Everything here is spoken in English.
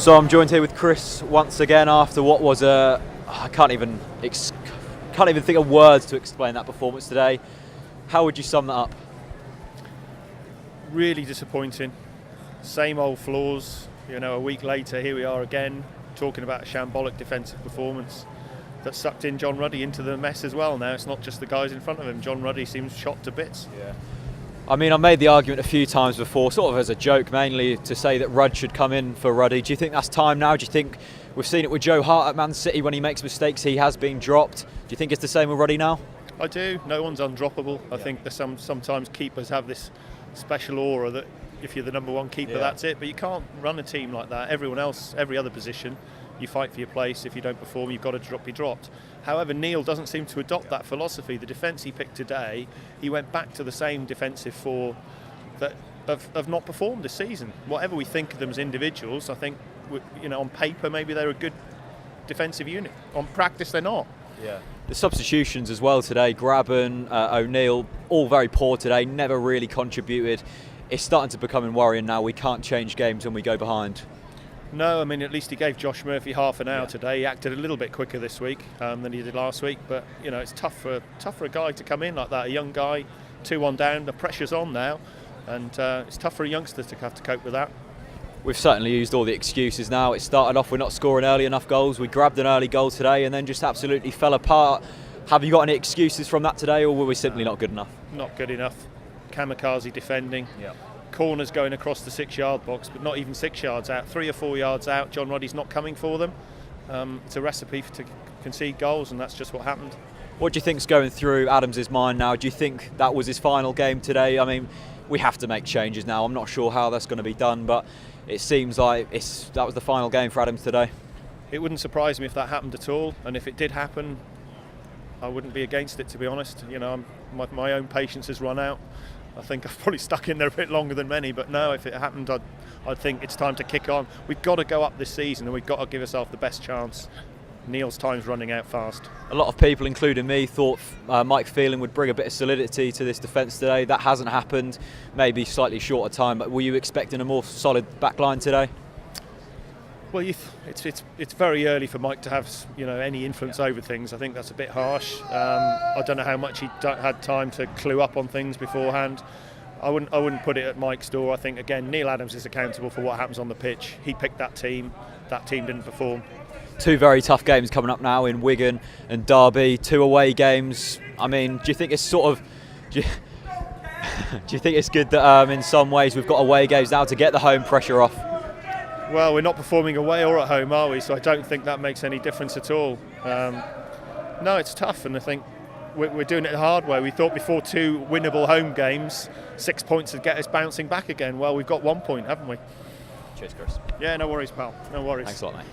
So I'm joined here with Chris once again after what was I can't even think of words to explain that performance today. How would you sum that up? Really disappointing. Same old flaws. A week later, here we are again talking about a shambolic defensive performance that sucked in John Ruddy into the mess as well. Now it's not just the guys in front of him. John Ruddy seems shot to bits. Yeah. I mean, I made the argument a few times before, sort of as a joke mainly, to say that Rudd should come in for Ruddy. Do you think that's time now? Do you think we've seen it with Joe Hart at Man City when he makes mistakes, he has been dropped? Do you think it's the same with Ruddy now? I do. No one's undroppable. I think that sometimes keepers have this special aura that if you're the number one keeper, that's it. But you can't run a team like that. Everyone else, every other position, you fight for your place. If you don't perform, you've got to be dropped. However, Neil doesn't seem to adopt that philosophy. The defence he picked today, he went back to the same defensive four that have not performed this season. Whatever we think of them as individuals, I think, on paper maybe they're a good defensive unit. On practice, they're not. Yeah. The substitutions as well today, Graben, O'Neill, all very poor today, never really contributed. It's starting to become worrying now. We can't change games when we go behind. No, I mean, at least he gave Josh Murphy half an hour today. He acted a little bit quicker this week than he did last week. But, it's tough for a guy to come in like that. A young guy, 2-1 down, the pressure's on now. And it's tough for a youngster to have to cope with that. We've certainly used all the excuses now. It started off, we're not scoring early enough goals. We grabbed an early goal today and then just absolutely fell apart. Have you got any excuses from that today, or were we simply not good enough? Not good enough. Kamikaze defending. Yeah. Corners going across the 6-yard box, but not even 6 yards out, 3 or 4 yards out. John Ruddy's not coming for them. It's a recipe to concede goals, and that's just what happened. What do you think's going through Adams' mind now? Do you think that was his final game today? I mean, we have to make changes now. I'm not sure how that's going to be done, but it seems like that was the final game for Adams today. It wouldn't surprise me if that happened at all, and if it did happen, I wouldn't be against it, to be honest. My own patience has run out. I think I've probably stuck in there a bit longer than many, but no, if it happened, I'd think it's time to kick on. We've got to go up this season, and we've got to give ourselves the best chance. Neil's time's running out fast. A lot of people, including me, thought Mike Phelan would bring a bit of solidity to this defence today. That hasn't happened, maybe slightly shorter time, but were you expecting a more solid back line today? Well, it's very early for Mike to have any influence over things. I think that's a bit harsh. I don't know how much he had time to clue up on things beforehand. I wouldn't put it at Mike's door. I think again Neil Adams is accountable for what happens on the pitch. He picked that team. That team didn't perform. 2 very tough games coming up now in Wigan and Derby. 2 away games. I mean, do you think it's do you think it's good that in some ways we've got away games now to get the home pressure off? Well, we're not performing away or at home, are we? So I don't think that makes any difference at all. No, it's tough, and I think we're doing it the hard way. We thought before 2 winnable home games, 6 points would get us bouncing back again. Well, we've got 1 point, haven't we? Cheers, Chris. Yeah, no worries, pal. No worries. Thanks a lot, mate.